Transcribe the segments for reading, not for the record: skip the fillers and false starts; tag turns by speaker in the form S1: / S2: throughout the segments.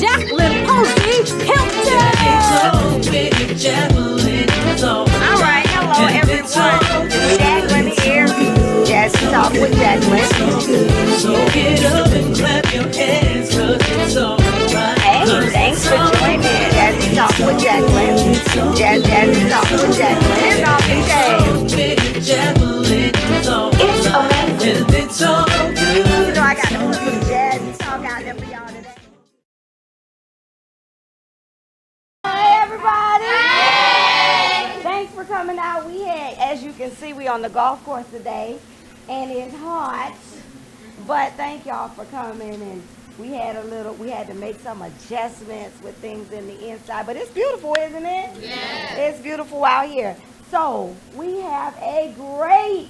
S1: Jacqueline Hilton.
S2: All right, hello everyone. Jacqueline here. Jazzy Talk with Jacqueline.
S3: So get up and clap your hands, 'cause it's alright.
S2: Hey, thanks for joining Jazzy Talk with Jacqueline. Jazzy Talk with Jacqueline. It's all DJ. It's amazing.
S3: It's all good.
S2: You know I got to put some Jazzy Talk out there for y'all today. Hey everybody! Hey! Thanks for coming out. We had, as you can see, we on the golf course today, and it's hot. But thank y'all for coming, and we had to make some adjustments with things in the inside. But it's beautiful, isn't it? Yeah. It's beautiful out here. So we have a great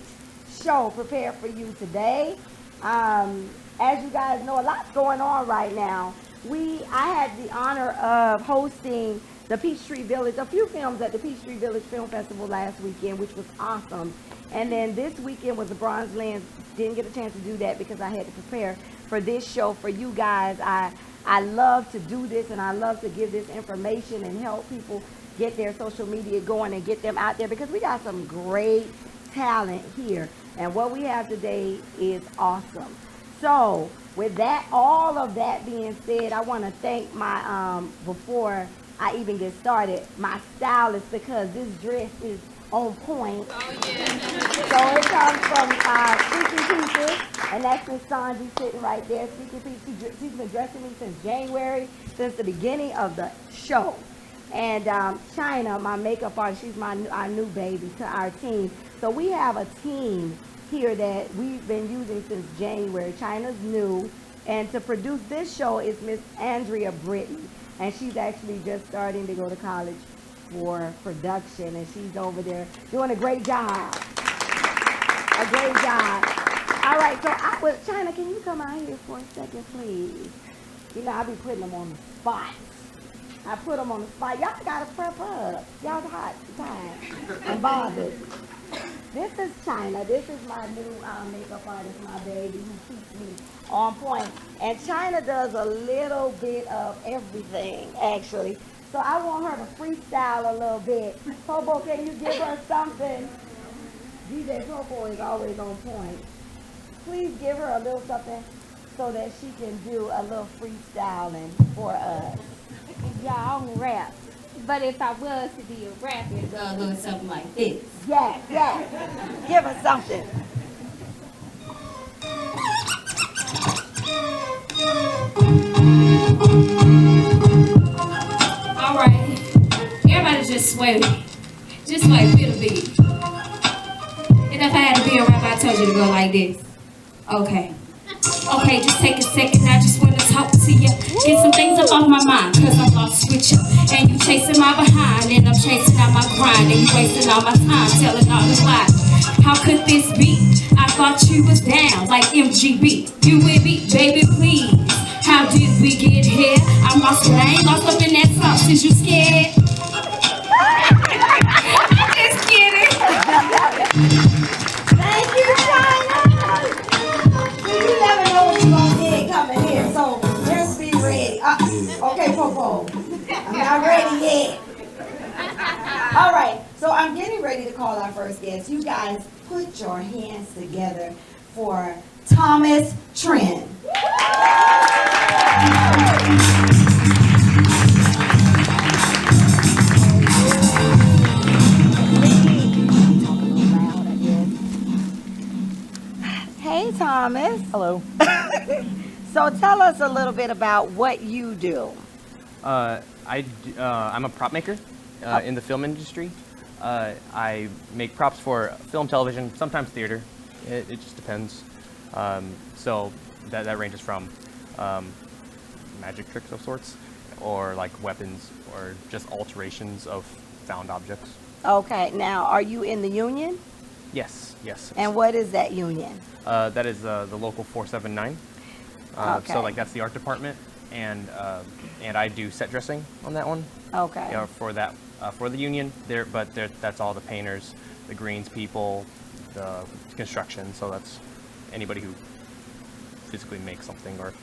S2: show prepared for you today. As you guys know, a lot's going on right now. I had the honor of hosting the Peachtree Village, a few films at the Peachtree Village Film Festival last weekend, which was awesome. And then this weekend was the Bronze Lens. Didn't get a chance to do that because I had to prepare for this show for you guys. I love to do this, and I love to give this information and help people get their social media going and get them out there, because we got some great talent here. And what we have today is awesome. So with that, all of that being said, I want to thank my, before I even get started, my stylist, because this dress is on point. Oh, yeah. So it comes from Speaking Pieces, and that's Miss Sanji sitting right there. Speaking Pieces, she's been dressing me since January, since the beginning of the show. And China, my makeup artist, she's our new baby to our team. So we have a team here that we've been using since January. China's new, and to produce this show is Miss Andrea Britton, and she's actually just starting to go to college for production, and she's over there doing a great job. A great job. All right, so China, can you come out here for a second, please? You know, I be putting them on the spot. I put them on the spot. Y'all gotta prep up. Y'all hot, tired, and bothered. This is China. This is my new makeup artist, my baby, who keeps me on point. And China does a little bit of everything, actually. So I want her to freestyle a little bit. Popo, can you give her something? DJ Popo is always on point. Please give her a little something so that she can do a little freestyling for us.
S1: Y'all, I don't rap. But if I was to be a rapper, it's gonna look something like this.
S2: Yeah. Give her something.
S1: All right. Everybody just sway. Just sway, feel the beat. And if I had to be a rapper, I told you to go like this. Okay, just take a second. I just want to talk to you. Get some things up off my mind, cause I'm lost with you. And you chasing my behind, and I'm chasing out my grind. And you wasting all my time, telling all the lies. How could this be? I thought you was down, like MGB. You with me, baby, please. How did we get here? I'm lost, but I ain't lost up in that sauce. Is you scared? I'm just kidding.
S2: Thank you, China. You never know what you're gonna get coming here, so just be ready. Okay, Popo, I'm not ready yet. All right, so I'm getting ready to call our first guest. You guys put your hands together for Thomas Trent. Hey, Thomas.
S4: Hello.
S2: So tell us a little bit about what you do.
S4: I'm a prop maker in the film industry. I make props for film, television, sometimes theater. It just depends. So that ranges from magic tricks of sorts, or like weapons, or just alterations of found objects.
S2: Okay, now are you in the union?
S4: Yes.
S2: And what is that union?
S4: That is the local 479.
S2: Okay.
S4: So like that's the art department, and I do set dressing on that one.
S2: Okay.
S4: You know, for the union that's all the painters, the greens people, the construction. So that's anybody who physically makes something or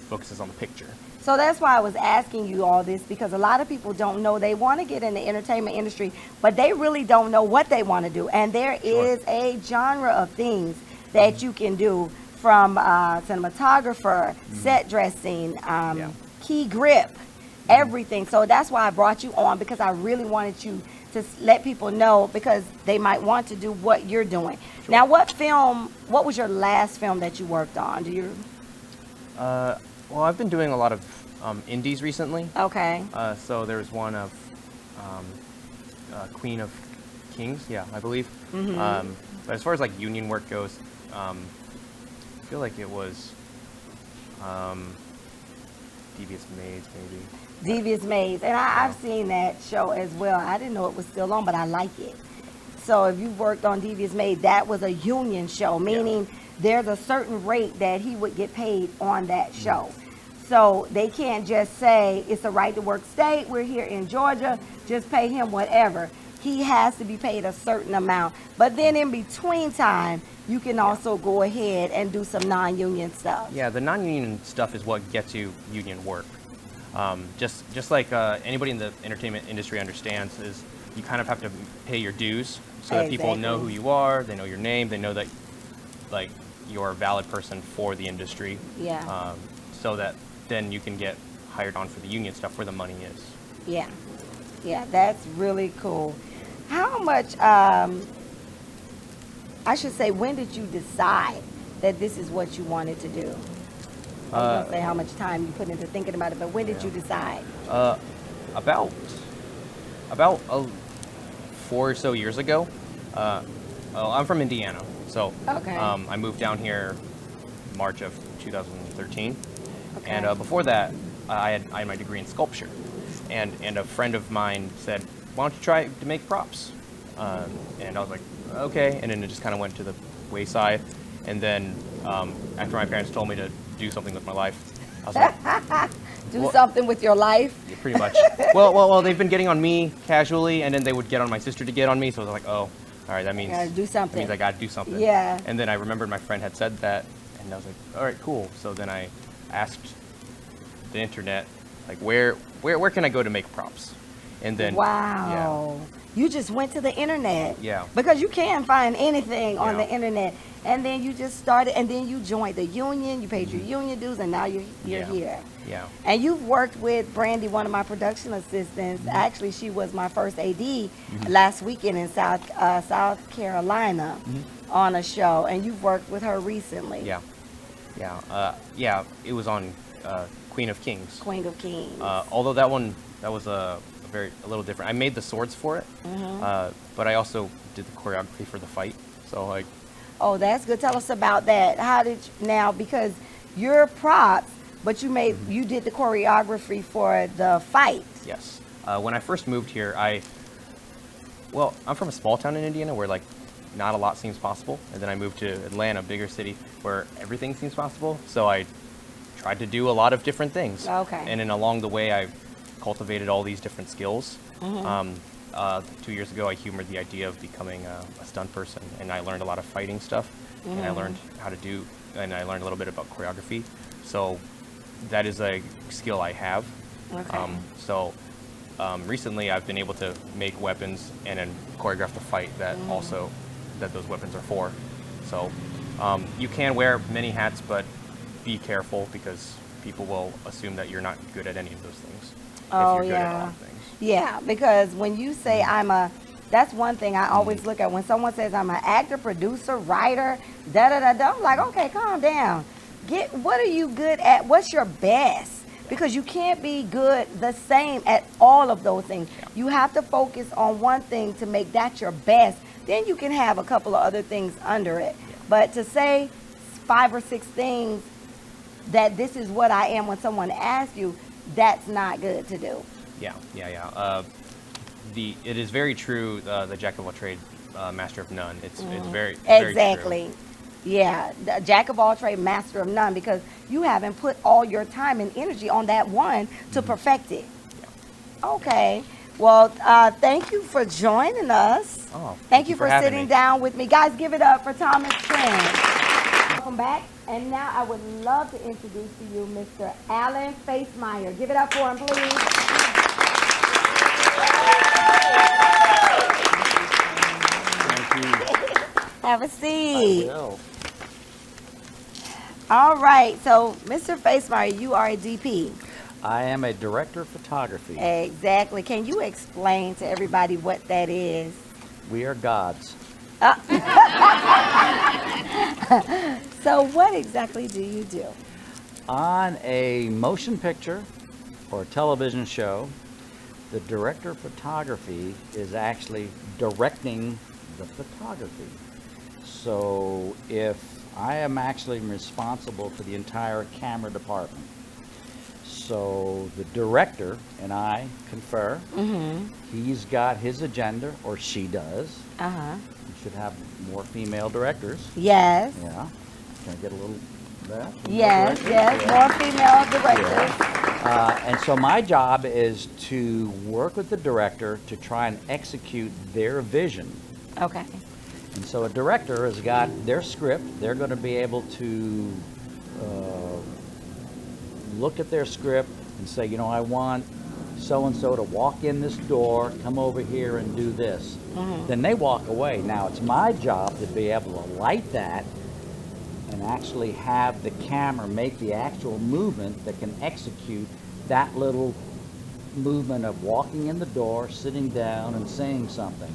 S4: focuses on the picture.
S2: So that's why I was asking you all this, because a lot of people don't know. They want to get in the entertainment industry, but they really don't know what they want to do. And there is a genre of things that you can do, from cinematographer, set dressing, key grip, everything. So that's why I brought you on, because I really wanted you to let people know, because they might want to do what you're doing. Now, what was your last film that you worked on? Do you?
S4: Well, I've been doing a lot of indies recently.
S2: Okay.
S4: So there's one of Queen of Kings, I believe. But as far as like union work goes, I feel like it was Devious Maids, maybe.
S2: Devious Maids, and I've seen that show as well. I didn't know it was still on, but I like it. So if you worked on Devious Maids, that was a union show, meaning there's a certain rate that he would get paid on that show. So they can't just say it's a right to work state, we're here in Georgia, just pay him whatever. He has to be paid a certain amount. But then in between time, you can also go ahead and do some non-union stuff.
S4: Yeah, the non-union stuff is what gets you union work. Just like anybody in the entertainment industry understands, is you kind of have to pay your dues so that people know who you are, they know your name, they know that like you're a valid person for the industry.
S2: Yeah.
S4: So that then you can get hired on for the union stuff where the money is.
S2: Yeah. Yeah, that's really cool. How much, I should say, when did you decide that this is what you wanted to do? I was going to say how much time you put into thinking about it, but when did you decide?
S4: About 4 or so years ago. I'm from Indiana, so I moved down here March of 2013.
S2: Okay.
S4: And before that, I had my degree in sculpture. And a friend of mine said, why don't you try to make props? And I was like, okay. And then it just kind of went to the wayside. And then after my parents told me to do something with my life, I was like,
S2: do something with your life?
S4: Yeah, pretty much. well, they've been getting on me casually, and then they would get on my sister to get on me. So I was like, oh, all right, that means
S2: I gotta do something.
S4: That means I gotta do something.
S2: Yeah.
S4: And then I remembered my friend had said that, and I was like, all right, cool. So then I asked the internet, like, where can I go to make props? And then
S2: wow.
S4: Yeah.
S2: You just went to the internet.
S4: Yeah.
S2: Because you can find anything on the internet. And then you just started, and then you joined the union, you paid your union dues, and now you're here.
S4: Yeah.
S2: And you've worked with Brandy, one of my production assistants. Actually, she was my first AD last weekend in South Carolina on a show, and you've worked with her recently.
S4: Yeah. It was on Queen of Kings.
S2: Queen of Kings.
S4: Although that was a little different. I made the swords for it, but I also did the choreography for the fight. So like.
S2: Oh, that's good. Tell us about that. How did you, now, because you're props, but you did the choreography for the fight.
S4: Yes. When I first moved here, I'm from a small town in Indiana where like not a lot seems possible, and then I moved to Atlanta, a bigger city where everything seems possible. So I tried to do a lot of different things.
S2: Okay.
S4: And then along the way, I cultivated all these different skills. 2 years ago, I humored the idea of becoming a stunt person, and I learned a lot of fighting stuff, and I learned and I learned a little bit about choreography. So that is a skill I have. Okay. Recently, I've been able to make weapons and then choreograph the fight that those weapons are for. So you can wear many hats, but be careful because people will assume that you're not good at any of those things.
S2: Oh,
S4: if you're good at a lot of things.
S2: Yeah, because when you say that's one thing I always look at. When someone says I'm an actor, producer, writer, I'm like, okay, calm down. What are you good at? What's your best? Because you can't be good the same at all of those things.
S4: Yeah.
S2: You have to focus on one thing to make that your best. Then you can have a couple of other things under it.
S4: Yeah.
S2: But to say 5 or 6 things that this is what I am when someone asks you, that's not good to do.
S4: Yeah. It is very true. The jack of all trade, master of none. It's very
S2: exactly.
S4: True.
S2: Yeah, the jack of all trade, master of none, because you haven't put all your time and energy on that one to perfect it.
S4: Yeah.
S2: Okay. Well, thank you for joining us.
S4: Oh,
S2: thank you for
S4: having
S2: sitting
S4: me.
S2: down with me. Guys, give it up for Thomas Trent. Welcome back. And now I would love to introduce to you Mr. Alan Facemeyer. Give it up for him, please.
S5: Thank you.
S2: Have a seat.
S5: I will.
S2: All right, so Mr. Facemeyer, you are a DP.
S5: I am a director of photography.
S2: Exactly. Can you explain to everybody what that is?
S5: We are gods.
S2: So what exactly do you do?
S5: On a motion picture or a television show, the director of photography is actually directing the photography. So if I am actually responsible for the entire camera department, so the director and I confer. He's got his agenda, or she does. We should have more female directors.
S2: Yes.
S5: Yeah. Can I get a little of that?
S2: Yes, more female directors.
S5: And so my job is to work with the director to try and execute their vision.
S2: Okay.
S5: And so a director has got their script. They're going to be able to look at their script and say, you know, I want so-and-so to walk in this door, come over here and do this. Then they walk away. Now it's my job to be able to light that and actually have the camera make the actual movement that can execute that little movement of walking in the door, sitting down, and saying something.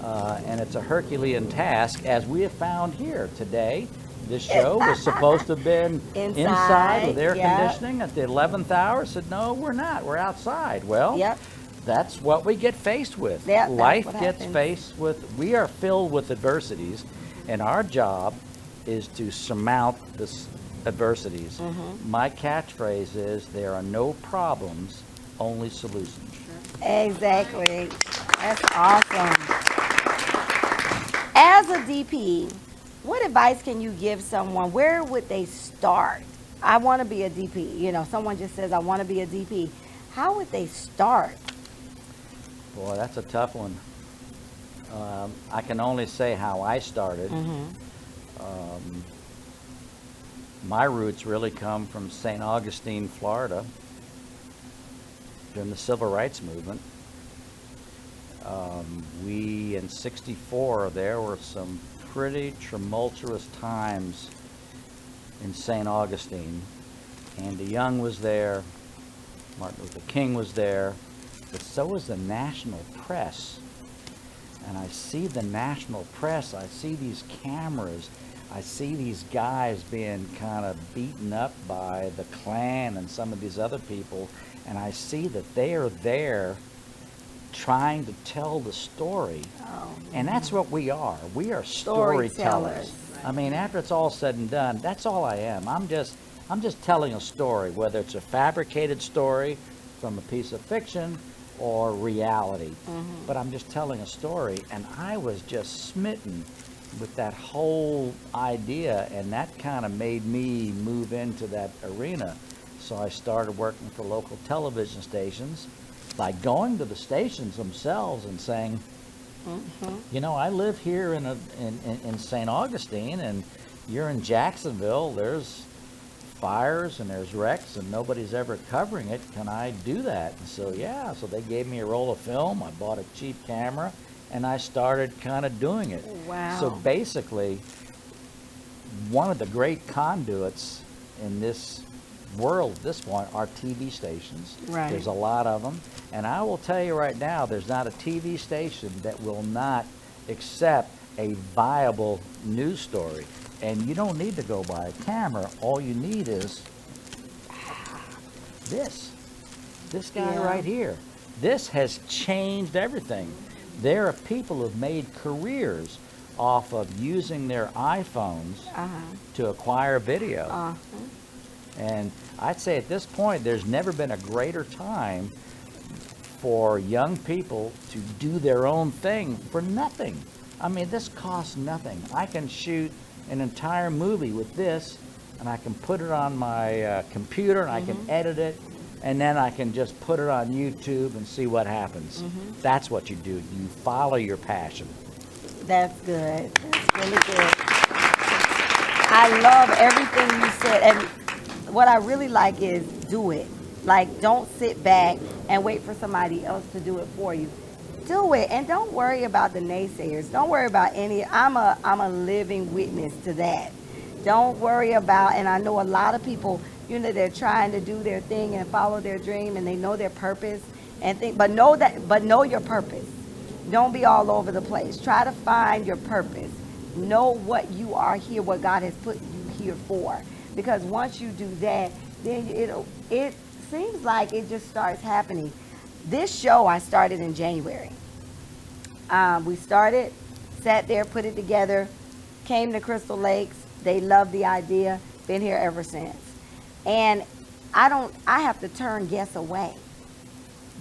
S5: And it's a Herculean task, as we have found here today. This show was supposed to have been inside with air conditioning at the 11th hour. Said, no, we're not. We're outside. Well, that's what we get faced with. Life gets faced with, we are filled with adversities, and our job is to surmount this adversities. My catchphrase is, there are no problems, only solutions.
S2: Exactly. That's awesome. As a DP, what advice can you give someone? Where would they start? I want to be a DP. You know, someone just says, I want to be a DP. How would they start?
S5: Boy, that's a tough one. I can only say how I started. My roots really come from St. Augustine, Florida, during the Civil Rights Movement. We, in '64, there were some pretty tumultuous times in St. Augustine. Andy Young was there, Martin Luther King was there, but so was the national press. And I see the national press, I see these cameras, I see these guys being kind of beaten up by the Klan and some of these other people, and I see that they are there trying to tell the story. And that's what we are. We are storytellers. I mean, after it's all said and done, that's all I am. I'm just telling a story, whether it's a fabricated story from a piece of fiction or reality. But I'm just telling a story, and I was just smitten with that whole idea, and that kind of made me move into that arena. So I started working for local television stations by going to the stations themselves and saying, you know, I live here in St. Augustine, and you're in Jacksonville. There's fires and there's wrecks and nobody's ever covering it. Can I do that? And so, yeah, so they gave me a roll of film. I bought a cheap camera, and I started kind of doing it.
S2: Wow.
S5: So basically, one of the great conduits in this world at this point are TV stations.
S2: Right.
S5: There's a lot of them. And I will tell you right now, there's not a TV station that will not accept a viable news story. And you don't need to go buy a camera. All you need is this guy right here. This has changed everything. There are people who've made careers off of using their iPhones to acquire video. And I'd say at this point, there's never been a greater time for young people to do their own thing for nothing. I mean, this costs nothing. I can shoot an entire movie with this, and I can put it on my computer, and I can edit it, and then I can just put it on YouTube and see what happens. That's what you do. You follow your passion.
S2: That's good. That's really good. I love everything you said. And what I really like is do it. Like, don't sit back and wait for somebody else to do it for you. Do it, and don't worry about the naysayers. Don't worry about any. I'm a living witness to that. Don't worry about, and I know a lot of people, they're trying to do their thing and follow their dream, and they know their purpose and think, but know your purpose. Don't be all over the place. Try to find your purpose. Know what you are here, what God has put you here for. Because once you do that, then it seems like it just starts happening. This show I started in January. We started, sat there, put it together, came to Crystal Lakes. They loved the idea. Been here ever since. And I have to turn guests away.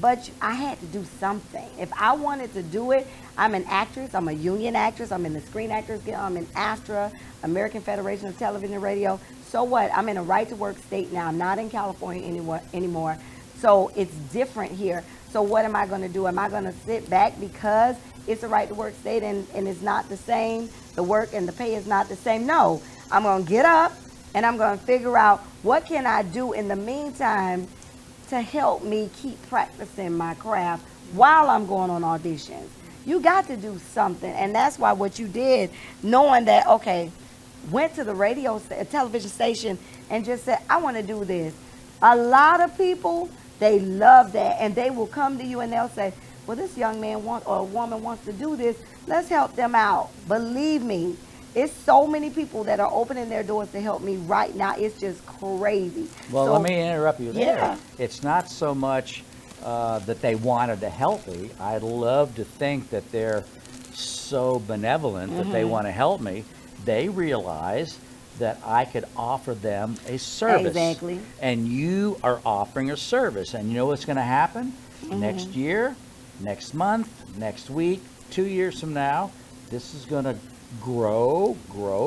S2: But I had to do something. If I wanted to do it, I'm an actress. I'm a union actress. I'm in the Screen Actors Guild. I'm in ASTRA, American Federation of Television and Radio. So what? I'm in a right-to-work state now. I'm not in California anymore. So it's different here. So what am I going to do? Am I going to sit back because it's a right-to-work state and it's not the same? The work and the pay is not the same? No. I'm going to get up and I'm going to figure out what can I do in the meantime to help me keep practicing my craft while I'm going on auditions. You got to do something. And that's why what you did, knowing that, okay, went to the television station and just said, I want to do this. A lot of people, they love that. And they will come to you and they'll say, well, this young man or a woman wants to do this. Let's help them out. Believe me, it's so many people that are opening their doors to help me right now. It's just crazy.
S5: Well,
S2: so,
S5: let me interrupt you there.
S2: Yeah.
S5: It's not so much that they wanted to help me. I'd love to think that they're so benevolent that they want to help me. They realize that I could offer them a service.
S2: Exactly.
S5: And you are offering a service. And you know what's going to happen? Next year, next month, next week, 2 years from now, this is going to grow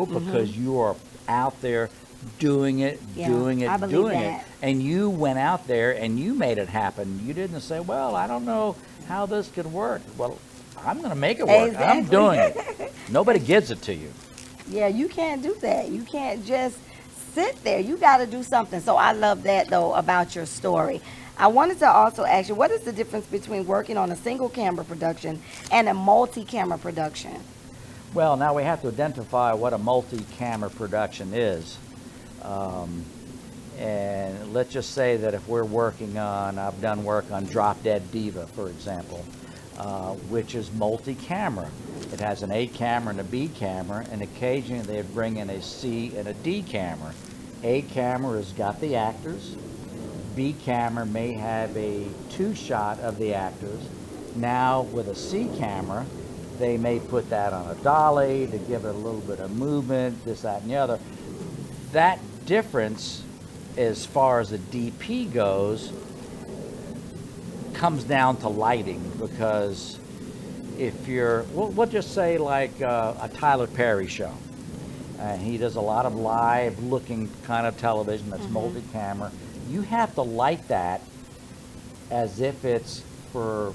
S5: because you are out there doing it.
S2: I believe that.
S5: And you went out there and you made it happen. You didn't say, well, I don't know how this could work. Well, I'm going to make it work.
S2: Exactly.
S5: I'm doing it. Nobody gives it to you.
S2: Yeah, you can't do that. You can't just sit there. You got to do something. So I love that, though, about your story. I wanted to also ask you, what is the difference between working on a single camera production and a multi-camera production?
S5: Well, now we have to identify what a multi-camera production is. And let's just say that if we're working on, I've done work on Drop Dead Diva, for example, which is multi-camera. It has an A camera and a B camera, and occasionally they bring in a C and a D camera. A camera has got the actors. B camera may have a two-shot of the actors. Now with a C camera, they may put that on a dolly to give it a little bit of movement, this, that, and the other. That difference, as far as the DP goes, comes down to lighting, because if you're, we'll just say like a Tyler Perry show. He does a lot of live looking kind of television that's multi-camera. You have to light that as if it's for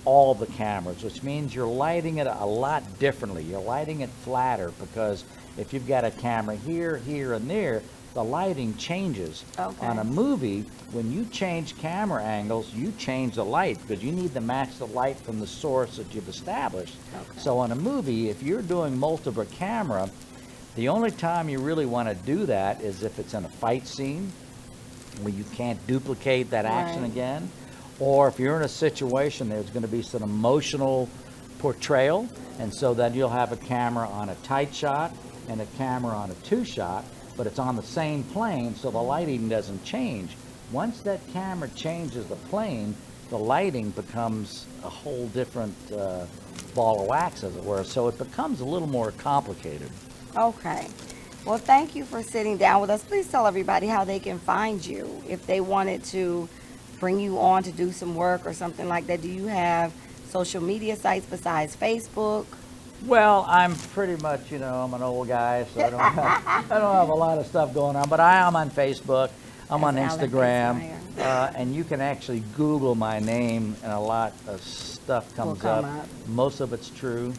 S5: all the cameras, which means you're lighting it a lot differently. You're lighting it flatter, because if you've got a camera here, here, and there, the lighting changes.
S2: Okay.
S5: On a movie, when you change camera angles, you change the light, because you need to match the light from the source that you've established.
S2: Okay.
S5: So on a movie, if you're doing multiple camera, the only time you really want to do that is if it's in a fight scene where you can't duplicate that action
S2: Right.
S5: again, or if you're in a situation there's going to be some emotional portrayal, and so then you'll have a camera on a tight shot and a camera on a two shot, but it's on the same plane, so the lighting doesn't change. Once that camera changes the plane, the lighting becomes a whole different ball of wax, as it were, so it becomes a little more complicated.
S2: Okay. Well, thank you for sitting down with us. Please tell everybody how they can find you if they wanted to bring you on to do some work or something like that. Do you have social media sites besides Facebook?
S5: Well, I'm pretty much, I'm an old guy, so I don't have a lot of stuff going on, but I am on Facebook. I'm on
S2: That's Alan
S5: Instagram,
S2: Bassmeyer.
S5: and you can actually Google my name, and a lot of stuff comes
S2: come
S5: up.
S2: up.
S5: Most of it's true.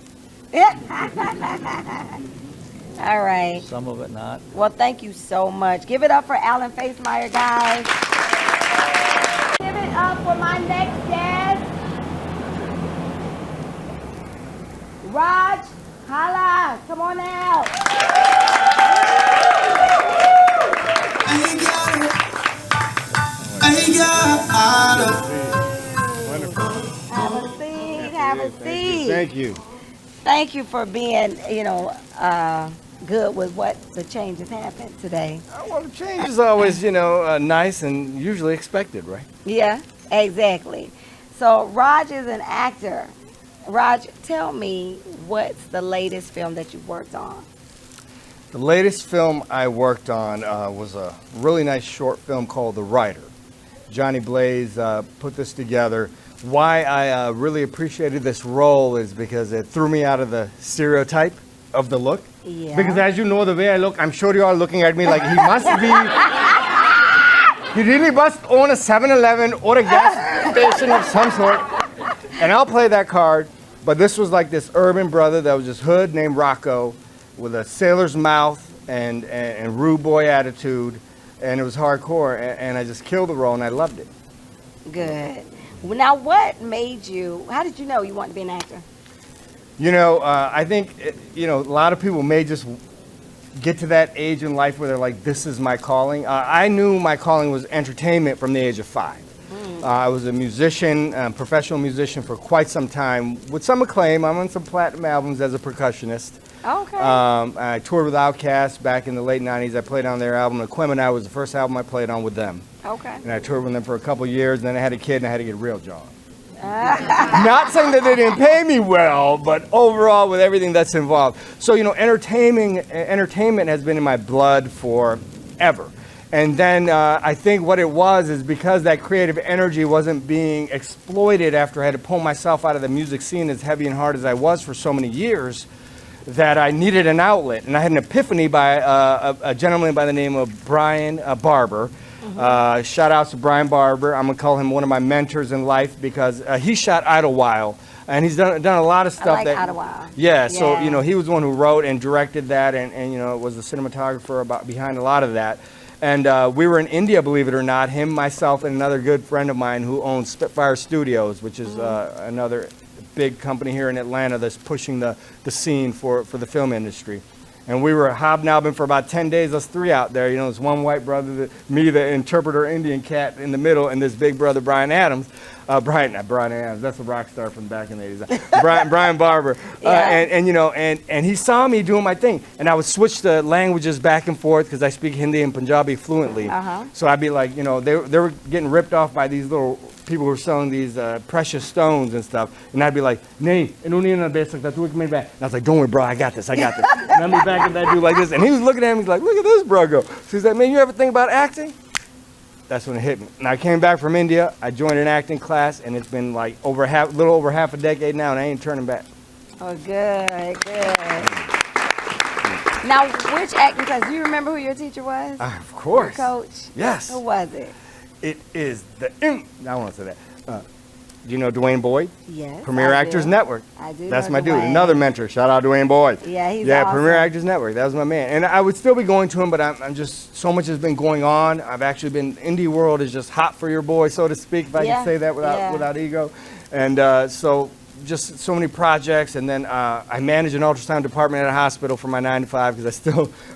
S2: All right.
S5: Some of it not.
S2: Well, thank you so much. Give it up for Alan Facemeyer, guys. Give it up for my next guest, Raj. Holla, come on out. Have a seat, have a seat.
S6: Thank you.
S2: Thank you for being, good with what the changes happened today.
S6: Well, the change is always, nice and usually expected, right?
S2: Yeah, exactly. So Raj is an actor. Raj, tell me what's the latest film that you've worked on?
S6: The latest film I worked on was a really nice short film called The Writer. Johnny Blaze put this together. Why I really appreciated this role is because it threw me out of the stereotype of the look.
S2: Yeah.
S6: Because as you know the way I look, I'm sure you're all looking at me like he must be, he really must own a 7-Eleven or a gas station of some sort. And I'll play that card, but this was like this urban brother that was just hood named Rocco with a sailor's mouth and rude boy attitude, and it was hardcore, and I just killed the role and I loved it.
S2: Good. Now, what made you, how did you know you wanted to be an actor?
S6: I think, a lot of people may just get to that age in life where they're like, this is my calling. I knew my calling was entertainment from the age of 5. I was a musician, professional musician for quite some time with some acclaim. I'm on some platinum albums as a percussionist.
S2: Okay.
S6: I toured with Outkast back in the late 90s. I played on their album. Aquemini was the first album I played on with them.
S2: Okay.
S6: And I toured with them for a couple years. Then I had a kid and I had to get a real job. Not saying that they didn't pay me well, but overall with everything that's involved. So, entertainment has been in my blood forever. And then I think what it was is because that creative energy wasn't being exploited after I had to pull myself out of the music scene as heavy and hard as I was for so many years, that I needed an outlet. And I had an epiphany by a gentleman by the name of Brian Barber. Shout out to Brian Barber. I'm going to call him one of my mentors in life because he shot Idlewild. And he's done a lot of stuff.
S2: I like Idlewild.
S6: Yeah, so, he was the one who wrote and directed that and was the cinematographer behind a lot of that. And we were in India, believe it or not, him, myself, and another good friend of mine who owns Spitfire Studios, which is another big company here in Atlanta that's pushing the scene for the film industry. And we were hobnobbing for about 10 days, us 3 out there. There's one white brother, me, the interpreter Indian cat in the middle, and this big brother, Brian Adams. Brian Adams, that's a rock star from back in the 80s. Brian Barber. And he saw me doing my thing. And I would switch the languages back and forth because I speak Hindi and Punjabi fluently. So I'd be like, they were getting ripped off by these little people who were selling these precious stones and stuff. And I'd be like, "Nahi, inu nahi na bech sakta, tu ek minute back." And I was like, "Don't worry, bro, I got this. And I'd be back and I'd do like this. And he was looking at me, he's like, "Look at this, bro, go." So he's like, "Man, you ever think about acting?" That's when it hit me. And I came back from India, I joined an acting class, and it's been like little over half a decade now, and I ain't turning back.
S2: Oh, good. Now, which acting class? Do you remember who your teacher was?
S6: Of course.
S2: Your coach?
S6: Yes.
S2: Who was it?
S6: It is I want to say that. Do you know Dwayne Boyd?
S2: Yes.
S6: Premier
S2: I
S6: Actors
S2: do.
S6: Network.
S2: I do.
S6: That's
S2: know
S6: my dude.
S2: Dwayne.
S6: Another mentor. Shout out Dwayne Boyd.
S2: Yeah, he's
S6: Yeah,
S2: awesome.
S6: Premier Actors Network. That was my man. And I would still be going to him, but I'm just, so much has been going on. I've actually been, indie world is just hot for your boy, so to speak, if I can say that without ego. And so just so many projects. And then I manage an ultrasound department at a hospital for my 9 to 5 because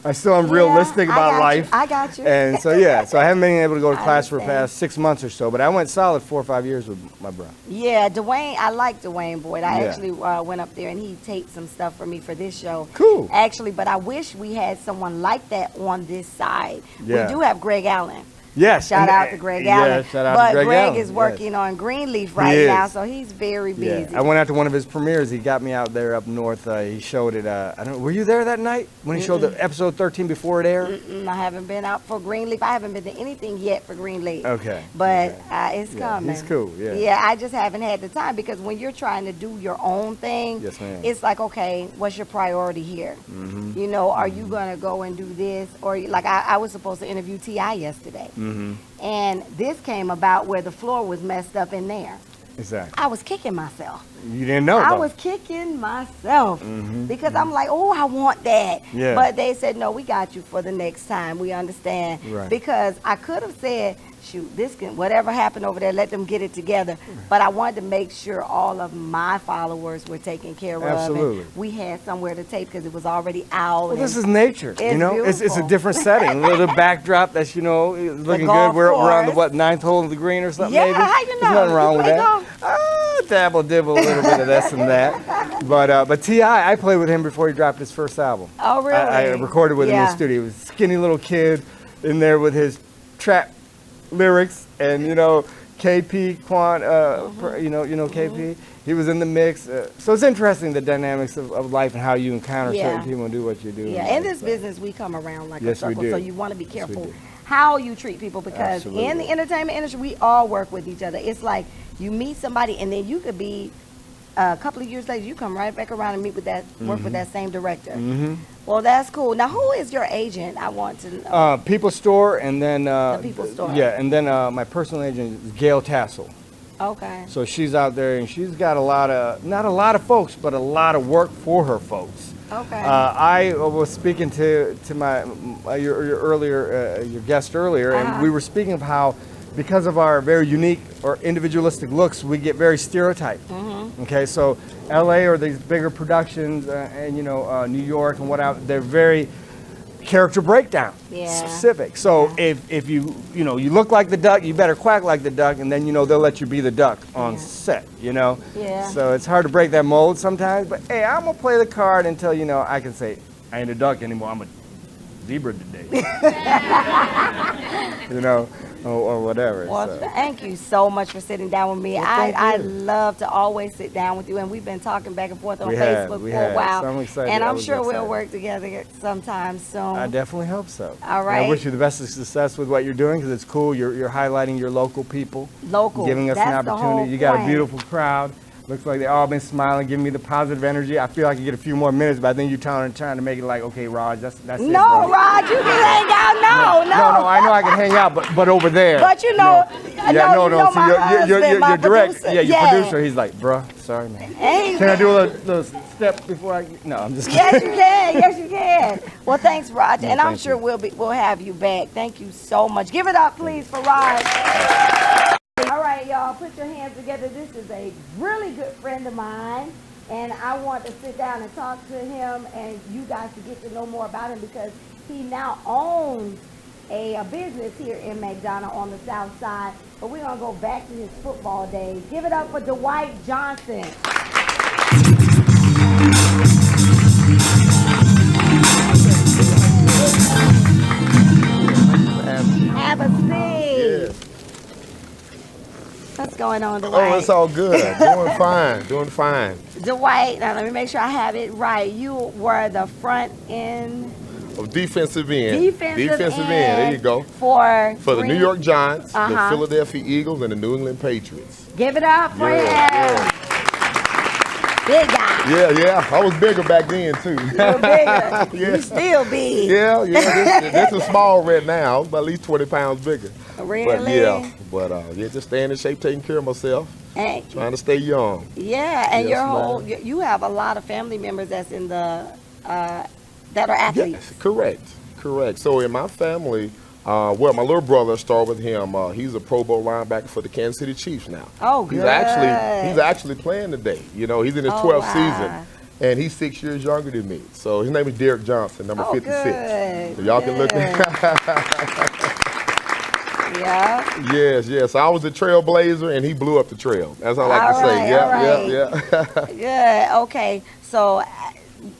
S6: I still am realistic about life.
S2: I got you.
S6: And so, so I haven't been able to go to class for the past 6 months or so, but I went solid 4 or 5 years with my brother.
S2: Yeah, Dwayne, I like Dwayne Boyd. I actually went up there and he taped some stuff for me for this show.
S6: Cool.
S2: Actually, but I wish we had someone like that on this side.
S6: Yeah.
S2: We do have Greg Allen.
S6: Yes.
S2: Shout out to Greg Allen.
S6: Shout out
S2: but
S6: to Greg
S2: Greg
S6: Allen.
S2: is working on Greenleaf right now, so he's very busy.
S6: I went out to one of his premieres. He got me out there up north. He showed it. I don't know. Were you there that night when he showed the episode 13 before it aired?
S2: I haven't been out for Greenleaf. I haven't been to anything yet for Greenleaf.
S6: Okay.
S2: But it's coming.
S6: He's cool. Yeah.
S2: Yeah, I just haven't had the time because when you're trying to do your own thing,
S6: Yes, ma'am.
S2: it's like, okay, what's your priority here?
S6: Mm-hmm.
S2: Are you gonna go and do this, or like I was supposed to interview T.I. yesterday,
S6: Mm-hmm.
S2: and this came about where the floor was messed up in there.
S6: Exactly.
S2: I was kicking myself.
S6: You didn't know,
S2: I
S6: though.
S2: was kicking myself because I'm like, oh, I want that.
S6: Yeah.
S2: But they said, no, we got you for the next time. We understand.
S6: Right.
S2: Because I could have said, shoot, this can, whatever happened over there, let them get it together. But I wanted to make sure all of my followers were taken care of.
S6: Absolutely.
S2: And we had somewhere to tape because it was already out.
S6: Well, this is nature, you
S2: it's
S6: know. It's a
S2: beautiful.
S6: different setting. A little backdrop that's, you know, looking
S2: golf
S6: good. We're on the,
S2: course.
S6: what, 9th hole of the green or something,
S2: Yeah,
S6: maybe?
S2: how you
S6: There's
S2: know?
S6: nothing wrong
S2: You
S6: with
S2: play
S6: that.
S2: golf?
S6: Dabble, dibble, a little bit of this and that. But T.I., I played with him before he dropped his first album.
S2: Oh, really?
S6: I recorded with him in the
S2: Yeah.
S6: studio. He was a skinny little kid in there with his trap lyrics and, you know, KP Quan, you know KP. He was in the mix. So it's interesting, the dynamics of life and how you encounter
S2: Yeah.
S6: certain people and do what you do.
S2: Yeah, in this business, we come around like
S6: Yes,
S2: a
S6: we
S2: circle,
S6: do.
S2: so you want to be
S6: we
S2: careful
S6: do.
S2: how you treat people because in
S6: Absolutely.
S2: the entertainment industry, we all work with each other. It's like you meet somebody, and then you could be a couple of years later, you come right back around and meet with that, work with that same director. Well, that's cool. Now, who is your agent? I want to know.
S6: People Store, and then
S2: People Store.
S6: Yeah, and then my personal agent is Gail Tassel.
S2: Okay.
S6: So she's out there, and she's got a lot of, not a lot of folks, but a lot of work for her folks.
S2: Okay.
S6: I was speaking to my your earlier your guest earlier, and we were speaking of how, because of our very unique or individualistic looks, we get very stereotyped. Okay, so L.A. or these bigger productions, and you know New York and whatever, they're very character breakdown specific. So if you know you look like the duck, you better quack like the duck, and then you know they'll let you be the duck on set. You know.
S2: Yeah.
S6: So it's hard to break that mold sometimes, but hey, I'm gonna play the card until you know I can say I ain't a duck anymore. I'm a zebra today. You know. Or whatever.
S2: Well,
S6: so.
S2: thank you so much for sitting down with me.
S6: Well, thank
S2: I
S6: you.
S2: love to always sit down with you, and we've been talking back and forth on
S6: We
S2: Facebook
S6: have, we
S2: for
S6: have.
S2: a while.
S6: So I'm excited.
S2: And
S6: I
S2: I'm
S6: was
S2: sure we'll
S6: excited.
S2: work together sometime soon.
S6: I definitely hope so.
S2: All
S6: And
S2: right.
S6: I wish you the best of success with what you're doing because it's cool. You're highlighting your local people,
S2: Local.
S6: giving us an
S2: That's the whole
S6: opportunity. You got a
S2: point.
S6: beautiful crowd. Looks like they all been smiling, giving me the positive energy. I feel like I can get a few more minutes, but I think you're trying to make it like, okay, Raj, that's it.
S2: No,
S6: bro.
S2: Rod, you can hang out. No.
S6: No, I know I can hang out, but over there.
S2: But you know,
S6: Yeah,
S2: no.
S6: So
S2: my
S6: you're
S2: husband, my
S6: direct.
S2: producer.
S6: Yeah, your producer. He's like, bruh, sorry, man.
S2: Hey,
S6: Can I do a little step before I? No, I'm just kidding.
S2: Yes, you can. Yes, you can. Well, thanks, Roger,
S6: No,
S2: and I'm
S6: thank
S2: sure
S6: you.
S2: we'll have you back. Thank you so much. Give it up, please, for Rod. All right, y'all, put your hands together. This is a really good friend of mine, and I want to sit down and talk to him, and you guys to get to know more about him because he now owns a business here in McDonough on the South Side. But we're gonna go back to his football days. Give it up for Dwight Johnson. Have a seat. What's going on, Dwight?
S7: Oh, it's all good. Doing fine. Doing fine.
S2: Dwight, now let me make sure I have it right. You were the front end
S7: Of defensive end.
S2: defensive
S7: end. There you go.
S2: For
S7: For the
S2: three-
S7: New York Giants, the
S2: Uh-huh.
S7: Philadelphia Eagles, and the New England Patriots.
S2: Give it up for
S7: Yeah,
S2: him. Big guy.
S7: Yeah. I was bigger back then too.
S2: You're bigger.
S7: Yeah.
S2: You still big.
S7: Yeah. This is small right now. About at least 20 pounds bigger.
S2: Really?
S7: But just staying in shape, taking care of myself,
S2: And,
S7: trying to stay young.
S2: yeah, and
S7: Yes,
S2: your whole
S7: ma'am.
S2: you have a lot of family members that's in the that are athletes.
S7: Yes, correct. So in my family, my little brother, start with him. He's a Pro Bowl linebacker for the Kansas City Chiefs now.
S2: Oh,
S7: He's
S2: good.
S7: actually playing today. You know, he's in his 12th
S2: wow.
S7: season, and he's 6 years younger than me. So his name is Derek Johnson, number 56.
S2: Good.
S7: So y'all can look.
S2: Yeah.
S7: Yes. I was a trailblazer, and he blew up the trail. That's all I can
S2: All
S7: say.
S2: right,
S7: Yeah.
S2: Good. Okay. So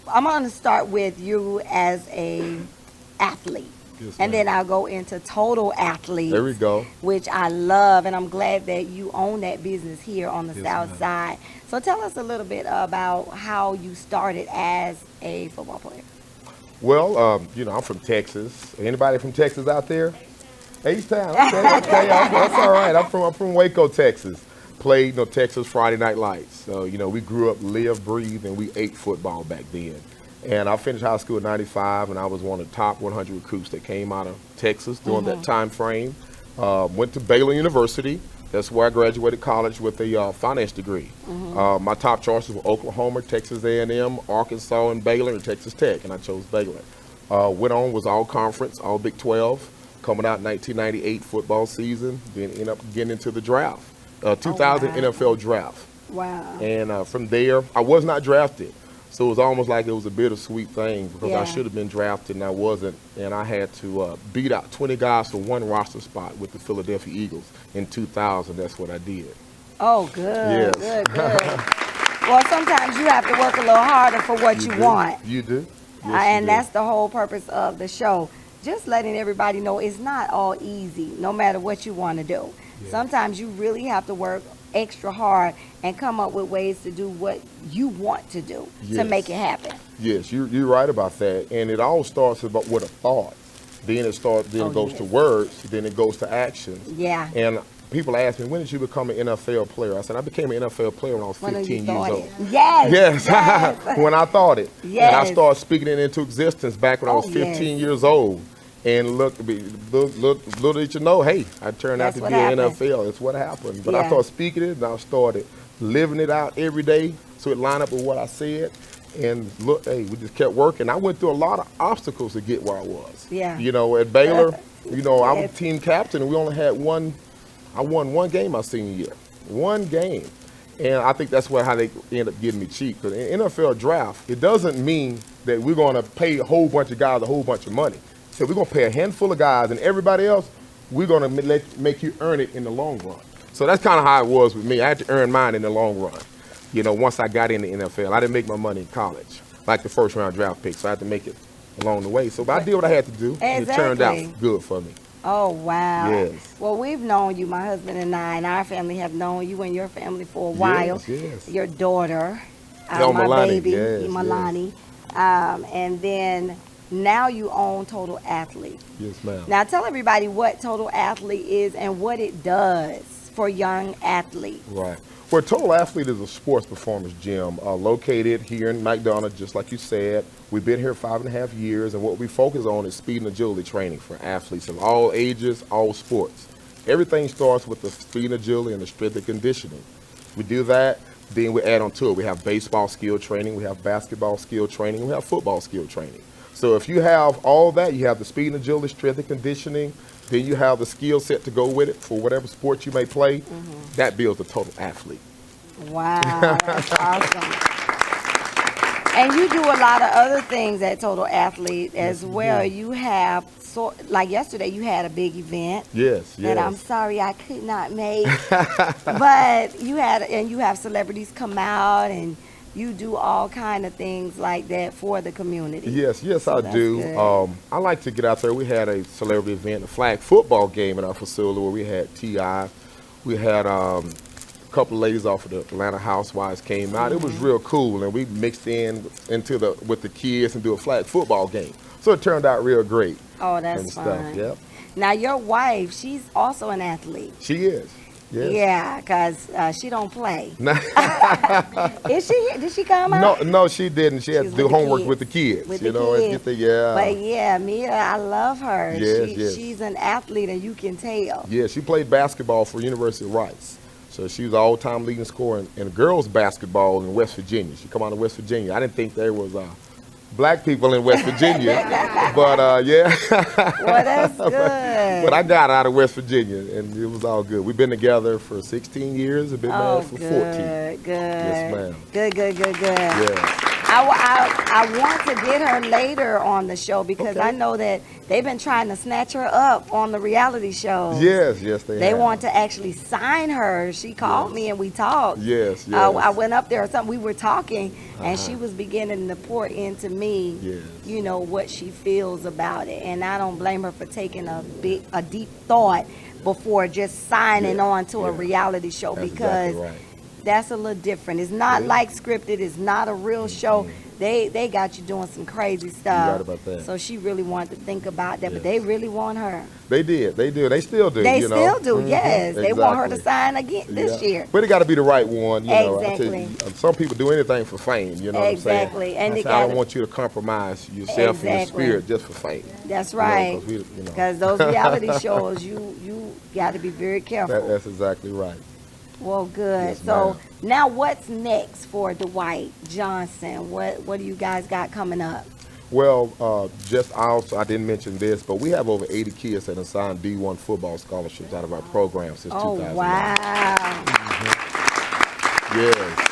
S2: I'm going to start with you as a athlete.
S7: Yes,
S2: And
S7: ma'am.
S2: then I'll go into total athlete.
S7: There we go.
S2: Which I love, and I'm glad that you own that business here on the
S7: Yes,
S2: South
S7: ma'am.
S2: Side. So tell us a little bit about how you started as a football player.
S7: Well, I'm from Texas. Anybody from Texas out there? H-Town. Okay. That's all right. I'm from Waco, Texas. Played, Texas Friday Night Lights. So, we grew up, lived, breathed, and we ate football back then. And I finished high school in '95, and I was one of the top 100 recruits that came out of Texas during that time frame. Went to Baylor University, That's where I graduated college with a finance degree. My top choices were Oklahoma, Texas A&M, Arkansas, and Baylor, and Texas Tech, and I chose Baylor. Went on, was all conference, all Big 12, coming out in 1998 football season, then ended up getting into the draft, 2000 NFL draft.
S2: Wow.
S7: And from there, I was not drafted. So it was almost like it was a bittersweet thing because
S2: Yeah.
S7: I should have been drafted and I wasn't. And I had to beat out 20 guys for one roster spot with the Philadelphia Eagles in 2000. That's what I did.
S2: Oh, good,
S7: Yes.
S2: good. Well, sometimes you have to work a little harder for what you
S7: do.
S2: want.
S7: You do. Yes,
S2: And
S7: you do.
S2: that's the whole purpose of the show. Just letting everybody know it's not all easy, no matter what you want to do. Sometimes you really have to work extra hard and come up with ways to do what you want to do to
S7: Yes.
S2: make it happen.
S7: Yes, you're right about that. And it all starts with a thought. Then it starts. Then
S2: Oh,
S7: it goes
S2: yes.
S7: to words. Then it goes to action.
S2: Yeah.
S7: And people ask me, when did you become an NFL player? I said, I became an NFL player when I was
S2: When you
S7: 15 years
S2: thought
S7: old.
S2: it. Yes.
S7: Yes,
S2: Yes.
S7: when I thought it. And I
S2: Yes.
S7: started speaking it into existence back when I was
S2: Oh,
S7: 15
S2: yes.
S7: years old. And little did you know, hey, I turned out
S2: That's
S7: to
S2: what
S7: be an
S2: happened.
S7: NFL. That's what happened. But I
S2: Yeah.
S7: started speaking it, and I started living it out every day so it lined up with what I said. And look, hey, we just kept working. I went through a lot of obstacles to get where I was.
S2: Yeah.
S7: You know, at Baylor, I was
S2: Yes.
S7: team captain, and we only had one. I won one game my senior year. One game. And I think that's how they end up getting me cheap. Because in NFL draft, it doesn't mean that we're going to pay a whole bunch of guys a whole bunch of money. So we're going to pay a handful of guys, and everybody else, we're going to make you earn it in the long run. So that's kind of how it was with me. I had to earn mine in the long run. You know, once I got in the NFL, I didn't make my money in college, like the first round draft pick. So I had to make it along the way. So but I did what I had to do, and it turned out
S2: Exactly.
S7: good for me.
S2: Oh, wow.
S7: Yes.
S2: Well, we've known you, my husband and I, and our family have known you and your family for a while.
S7: Yes.
S2: Your daughter,
S7: Oh,
S2: my
S7: Milani.
S2: baby,
S7: Yes,
S2: Milani. And then now you own Total Athlete.
S7: Yes, ma'am.
S2: Now tell everybody what Total Athlete is and what it does for young athletes.
S7: Right. Well, Total Athlete is a sports performance gym located here in McDonough, just like you said. We've been here 5.5 years, and what we focus on is speed and agility training for athletes of all ages, all sports. Everything starts with the speed and agility and the strength and conditioning. We do that, then we add on to it. We have baseball skill training, we have basketball skill training, we have football skill training. So if you have all that, you have the speed and agility, strength and conditioning, then you have the skill set to go with it for whatever sport you may play. That builds a total athlete.
S2: Wow, that's awesome. And you do a lot of other things at Total Athlete as well. You have, like yesterday, you had a big event
S7: Yes,
S2: that I'm sorry I could not make. But you have celebrities come out and you do all kind of things like that for the community.
S7: Yes,
S2: So
S7: I
S2: that's
S7: do.
S2: good.
S7: I like to get out there. We had a celebrity event, a flag football game in our facility where we had T.I. We had a couple of ladies off of the Atlanta Housewives came out. It was real cool, and we mixed with the kids and do a flag football game. So it turned out real great.
S2: Oh, that's
S7: and
S2: fun.
S7: stuff. Yep,
S2: Now your wife, she's also an athlete.
S7: she is. Yes.
S2: Yeah, because she don't play.
S7: No,
S2: Is she here? Did she come out?
S7: no, she didn't. She had
S2: She's
S7: to do
S2: with the
S7: homework
S2: kids.
S7: with the kids.
S2: With
S7: you
S2: the
S7: know,
S2: kids.
S7: yeah.
S2: But yeah, Mia, I love her.
S7: Yes, yes.
S2: She's an athlete, and you can tell.
S7: Yeah, she played basketball for University of Rice. So she was an all-time leading scorer in girls basketball in West Virginia. She come out of West Virginia. I didn't think there was black people in West Virginia, but yeah.
S2: Well, that's good.
S7: But I got out of West Virginia, and it was all good. We've been together for 16 years and been married for 14.
S2: Good.
S7: Yes, ma'am.
S2: Good.
S7: Yeah.
S2: I want to get her later on the show because
S7: Okay.
S2: I know that they've been trying to snatch her up on the reality shows.
S7: Yes, they
S2: They
S7: have.
S2: want to actually sign her. She called me and we talked.
S7: Yes.
S2: I went up there or something. We were talking, and she was beginning to pour into me,
S7: Yes.
S2: you know, what she feels about it. And I don't blame her for taking a deep thought before just signing
S7: Yeah,
S2: on to a
S7: yeah.
S2: reality show
S7: That's
S2: because
S7: exactly right.
S2: That's a little different. It's not like scripted. It's not a real show. They got you doing some crazy stuff.
S7: You're right about that.
S2: So she really wanted to think about that, but they really want her.
S7: They did. They do. They still do.
S2: They
S7: you know?
S2: still do. Yes, they want her to
S7: Exactly.
S2: sign again this year.
S7: But it got to be the right one. You know, I tell you,
S2: Exactly.
S7: some people do anything for fame. You know
S2: Exactly.
S7: what I'm
S2: And
S7: saying?
S2: they
S7: I don't
S2: gotta-
S7: want you to compromise yourself and your
S2: Exactly.
S7: spirit just for fame.
S2: That's
S7: You know,
S2: right.
S7: 'cause we, you know,
S2: Because those reality shows, you got to be very careful.
S7: that's exactly right.
S2: Well, good.
S7: Yes,
S2: So
S7: ma'am.
S2: now, what's next for Dwight Johnson? What do you guys got coming up?
S7: Well, I didn't mention this, but we have over 80 kids that have signed D1 football scholarships out of our program since
S2: Oh
S7: 2009.
S2: wow!
S7: Yes.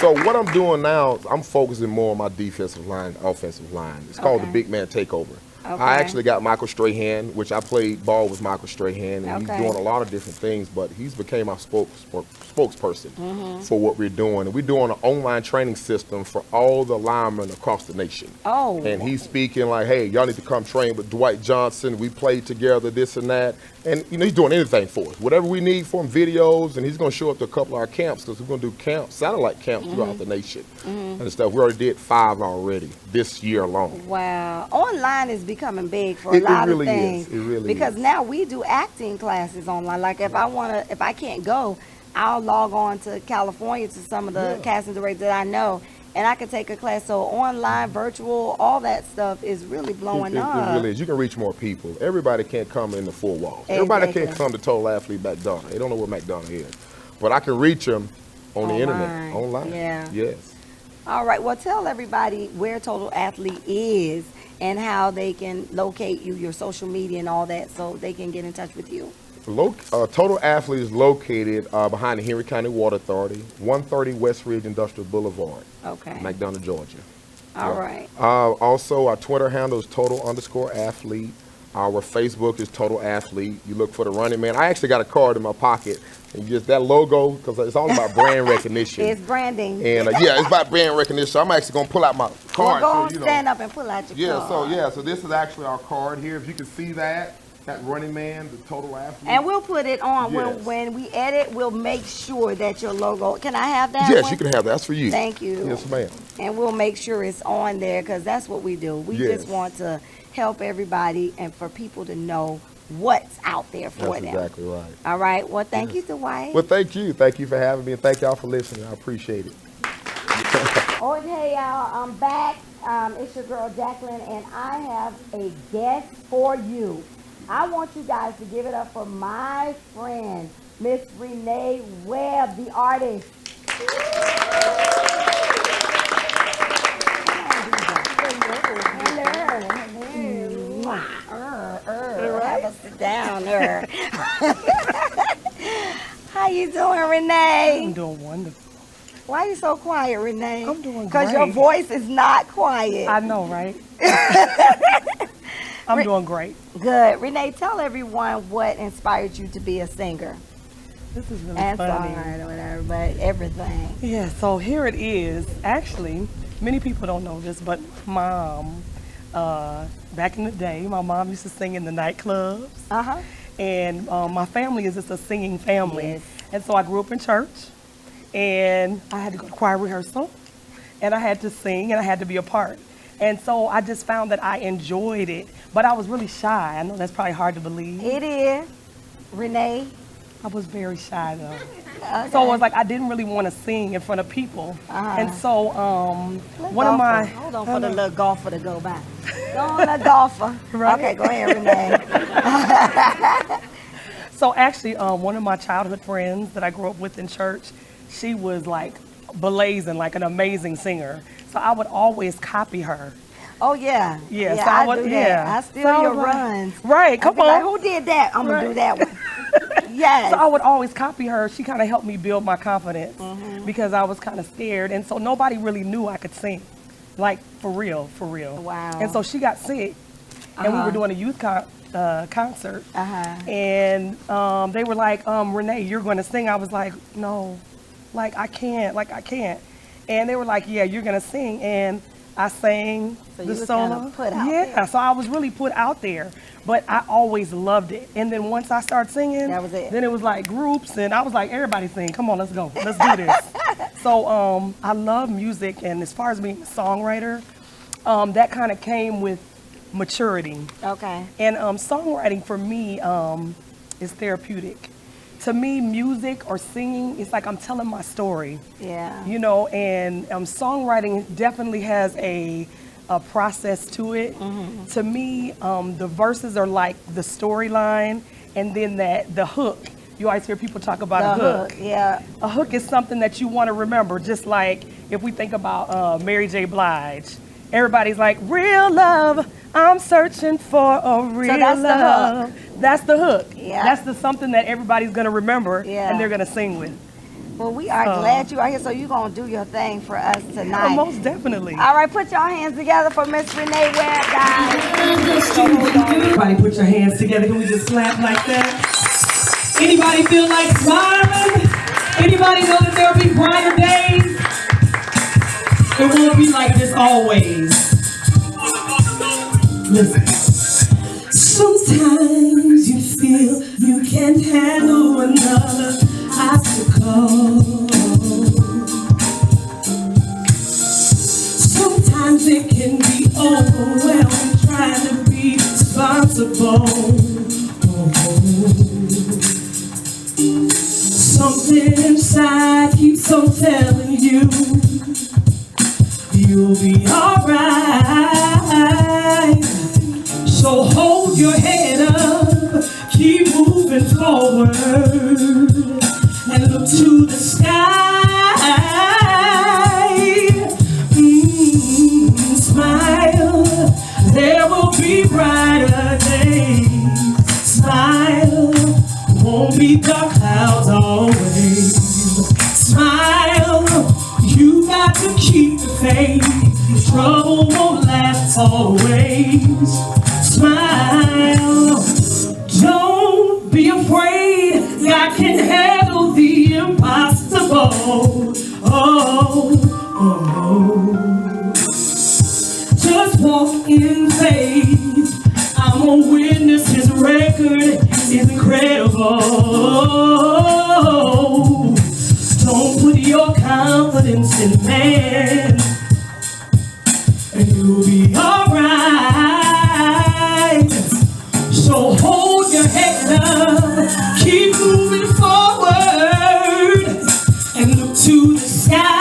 S7: So what I'm doing now, I'm focusing more on my defensive line, offensive line. It's called the
S2: Okay.
S7: big man takeover.
S2: Okay.
S7: I actually got Michael Strahan, which I played ball with Michael Strahan, and
S2: Okay.
S7: he's doing a lot of different things, but he's became our spokesperson
S2: Mm-hmm.
S7: for what we're doing. And we're doing an online training system for all the linemen across the nation.
S2: Oh,
S7: And he's speaking like, hey, y'all need to come train with Dwight Johnson. We played together, this and that. And, you know, he's doing anything for us. Whatever we need for him, videos, and he's going to show up to a couple of our camps because we're going to do satellite camps throughout the nation and stuff. We already did 5 already this year alone.
S2: wow! Online is becoming big for a
S7: It
S2: lot
S7: really
S2: of things.
S7: is. It really
S2: because
S7: is.
S2: now we do acting classes online. Like if I can't go, I'll log on to California to some of the casting directors that I know, and I can take a class. So online, virtual, all that stuff is really blowing
S7: It
S2: up.
S7: really is. You can reach more people. Everybody can't come in the 4 walls. Everybody can't
S2: Exactly.
S7: come to Total Athlete McDonough. They don't know what McDonough is. But I can reach them on the internet, online.
S2: Yeah.
S7: Yes.
S2: All right. Well, tell everybody where Total Athlete is and how they can locate you, your social media and all that, so they can get in touch with you.
S7: Total Athlete is located behind the Henry County Water Authority, 130 West Ridge Industrial Boulevard,
S2: Okay.
S7: McDonough, Georgia.
S2: All right.
S7: Also, our Twitter handle is Total_Athlete. Our Facebook is Total Athlete. You look for the running man. I actually got a card in my pocket, and just that logo, because it's all about brand recognition.
S2: It's branding.
S7: And it's about brand recognition. So I'm actually gonna pull out my
S2: Well,
S7: card.
S2: go
S7: so,
S2: on,
S7: you know.
S2: stand up and pull out your card.
S7: So this is actually our card here. If you can see that running man, the Total Athlete.
S2: And we'll put it on
S7: Yes.
S2: when we edit. We'll make sure that your logo. Can I have that?
S7: Yes,
S2: one?
S7: you can have that. That's for you.
S2: Thank you.
S7: Yes, ma'am.
S2: And we'll make sure it's on there because that's what we do. We
S7: Yes.
S2: just want to help everybody and for people to know what's out there for
S7: That's
S2: them.
S7: exactly right.
S2: All right. Well, thank you, Dwight.
S7: Well, thank you. Thank you for having me, and thank y'all for listening. I appreciate it.
S2: Oh, and hey, y'all, I'm back. It's your girl, Jacqueline, and I have a guest for you. I want you guys to give it up for my friend, Miss Renee Webb, the artist. Have a sit down there. How you doing, Renee?
S8: I'm doing wonderful.
S2: Why you so quiet, Renee?
S8: I'm doing
S2: Because your
S8: great.
S2: voice is not quiet.
S8: I know, right? I'm doing great.
S2: Good. Renee, tell everyone what inspired you to be a singer
S8: This is really
S2: and
S8: funny.
S2: songwriter, whatever, but everything.
S8: Yeah, so here it is. Actually, many people don't know this, but mom, back in the day, my mom used to sing in the nightclubs.
S2: Uh-huh.
S8: And my family is just a singing family.
S2: Yes.
S8: And so I grew up in church, and I had to go to choir rehearsal, and I had to sing, and I had to be a part. And so I just found that I enjoyed it, but I was really shy. I know that's probably hard to believe.
S2: It is. Renee.
S8: I was very shy though.
S2: Okay.
S8: So it was like I didn't really want to sing in front of people.
S2: Uh-huh.
S8: And so one of
S2: Golfer.
S8: my
S2: Hold on for the little golfer to go by. Go on, little golfer.
S8: Right.
S2: Okay, go ahead, Renee.
S8: So actually, one of my childhood friends that I grew up with in church, she was like blazing, like an amazing singer. So I would always copy her.
S2: Oh, yeah.
S8: Yeah,
S2: yeah
S8: so
S2: I
S8: I would,
S2: do that.
S8: yeah.
S2: I steal
S8: So I
S2: your
S8: was like,
S2: runs.
S8: Right, come
S2: I be like,
S8: on.
S2: who did that? I'm going to
S8: Right.
S2: do that one. Yes.
S8: So I would always copy her. She kind of helped me build my confidence
S2: Mm-hmm.
S8: because I was kind of scared. And so nobody really knew I could sing, like for real, for real.
S2: Wow.
S8: And so she got sick, and we were doing a youth concert.
S2: Uh-huh.
S8: And they were like, Renee, you're going to sing. I was like, no, I can't. And they were like, yeah, you're going to sing. And I sang
S2: So you
S8: the
S2: was
S8: solo.
S2: kinda put out
S8: yeah,
S2: there.
S8: so I was really put out there, but I always loved it. And then once I started singing,
S2: That was it.
S8: then it was like groups, and I was like, everybody sing. Come on, let's go. Let's do this. So I love music, and as far as being a songwriter, that kind of came with maturity.
S2: Okay.
S8: And songwriting for me is therapeutic. To me, music or singing, it's like I'm telling my story.
S2: Yeah.
S8: You know, and songwriting definitely has a process to it. To me, the verses are like the storyline, and then the hook. You always hear people talk about a hook.
S2: Yeah.
S8: A hook is something that you want to remember, just like if we think about Mary J. Blige. Everybody's like, real love, I'm searching for a real
S2: that's the
S8: love. That's the hook.
S2: Yeah.
S8: That's the something that everybody's going to remember
S2: Yeah.
S8: and they're going to sing with.
S2: Well, we are glad you are here, so you're going to do your thing for us tonight.
S8: Most definitely.
S2: All right, put your hands together for Miss Renee Webb, guys.
S3: Everybody put your hands together. Can we just clap like that? Anybody feel like smiling? Anybody know that there'll be brighter days? It won't be like this always. Listen. Sometimes you feel you can't handle another obstacle. Sometimes it can be overwhelming trying to be responsible. Something inside keeps on telling you you'll be alright. So hold your head up, keep moving forward, and look to the sky. Smile, there will be brighter days. Smile, won't be dark clouds always. Smile, you got to keep the faith. Trouble won't last always. Smile, don't be afraid. God can handle the impossible. Just walk in faith. I'm a witness, his record is incredible. Don't put your confidence in man, and you'll be alright. So hold your head up, keep moving forward, and look to the sky.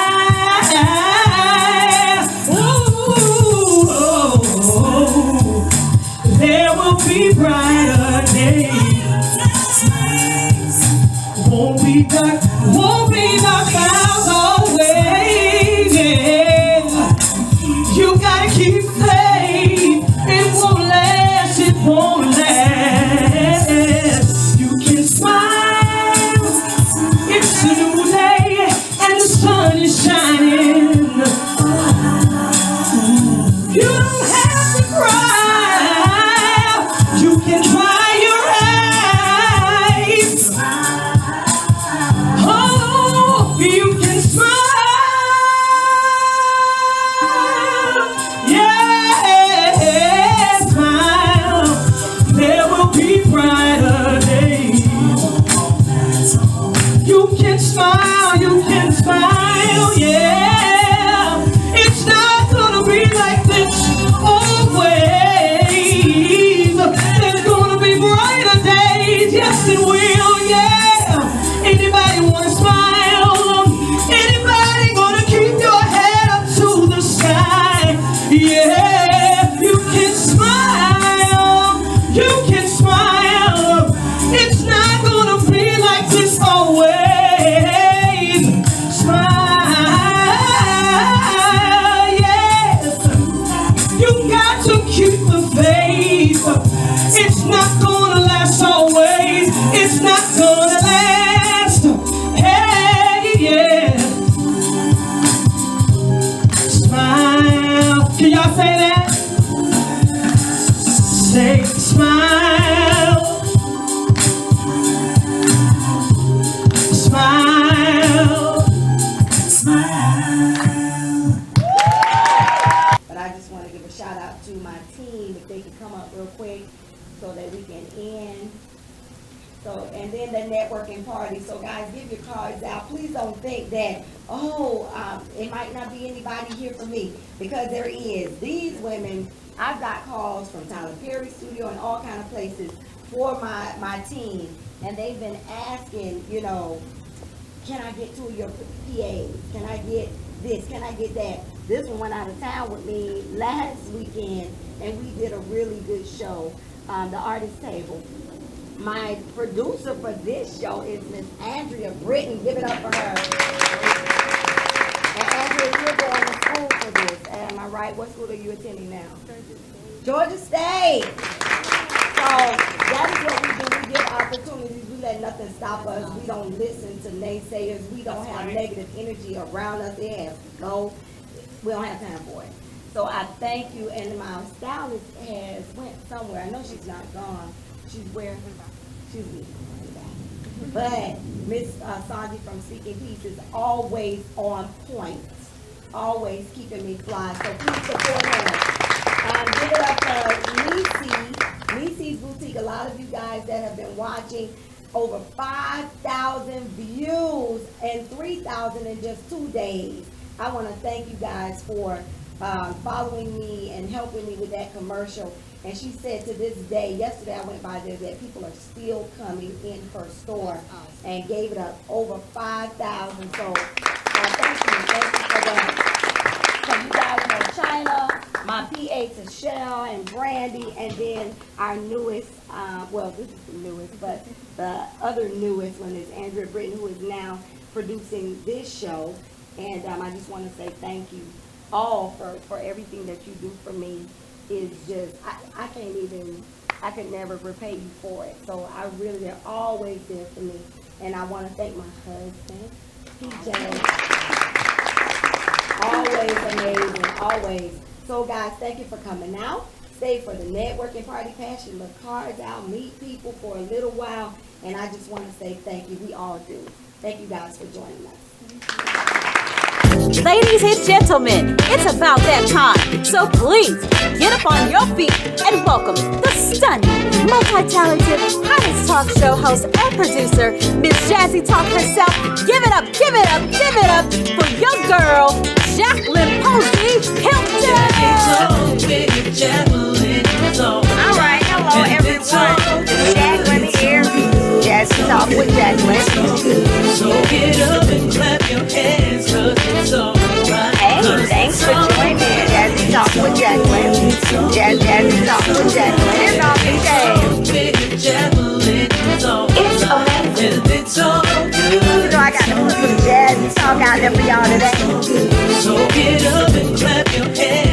S3: There will be brighter days. Won't be dark clouds always. Yeah. You gotta keep faith. It won't last, it won't last. You can smile. It's a new day and the sun is shining. You don't have to cry. You can dry your eyes. Oh, you can smile. Yeah, smile. There will be brighter days. You can smile, yeah. It's not gonna be like this always. There's gonna be brighter days, yes it will, yeah. Anybody wanna smile? Anybody gonna keep your head up to the sky? Yeah, you can smile, you can smile. It's not gonna be like this always. Smile.
S2: So, and then the networking party. So guys, give your cards out. Please don't think that, it might not be anybody here for me, because there is. These women, I've got calls from Tyler Perry Studio and all kind of places for my team. And they've been asking, can I get two of your PAs? Can I get this? Can I get that? This one went out of town with me last weekend, and we did a really good show, the Artist Table. My producer for this show is Miss Andrea Britton. Give it up for her. And Andrea, you're going to school for this. Am I right? What school are you attending now? Georgia State. So that is what we do. We give opportunities. We let nothing stop us. We don't listen to naysayers. We don't have negative energy around us. It has to go. We don't have time for it. So I thank you. And my stylist has went somewhere. I know she's not gone. She's where? She's but Miss Sanji from Seeking Peace is always on point, always keeping me fly. So please support her. And give it up for Nisi's Boutique. A lot of you guys that have been watching, over 5,000 views and 3,000 in just 2 days. I want to thank you guys for following me and helping me with that commercial. And she said to this day, yesterday I went by there, that people are still coming in her store, and gave it up over 5,000. So thank you for that. So you guys know China, my PA Michelle and Brandy, and then our newest, this is the newest, but the other newest one is Andrea Britton, who is now producing this show. And I just want to say thank you all for everything that you do for me. Is just, I could never repay you for it. So they're always there for me. And I want to thank my husband, PJ. Always amazing, always. So guys, thank you for coming out. Stay for the networking party, pass your little cards out, meet people for a little while. And I just want to say thank you. We all do. Thank you guys for joining us.
S9: Ladies and gentlemen, it's about that time. So please, get up on your feet and welcome the stunning, multi-talented, hottest talk show host and producer, Miss Jazzy Talk herself. Give it up, give it up, give it up for your girl, Jacqueline Posey Hilton.
S2: All right, hello everyone. Jacqueline here. Jazzy Talk with Jacqueline.
S3: So get up and clap your hands, 'cause it's alright.
S2: Hey, thanks for joining me. Jazzy Talk with Jacqueline. Jazzy Talk with Jacqueline. It's all the day. It's amazing.
S3: It's all good.
S2: I got to put some Jazzy Talk out there for y'all today.
S3: So get up and clap your hands.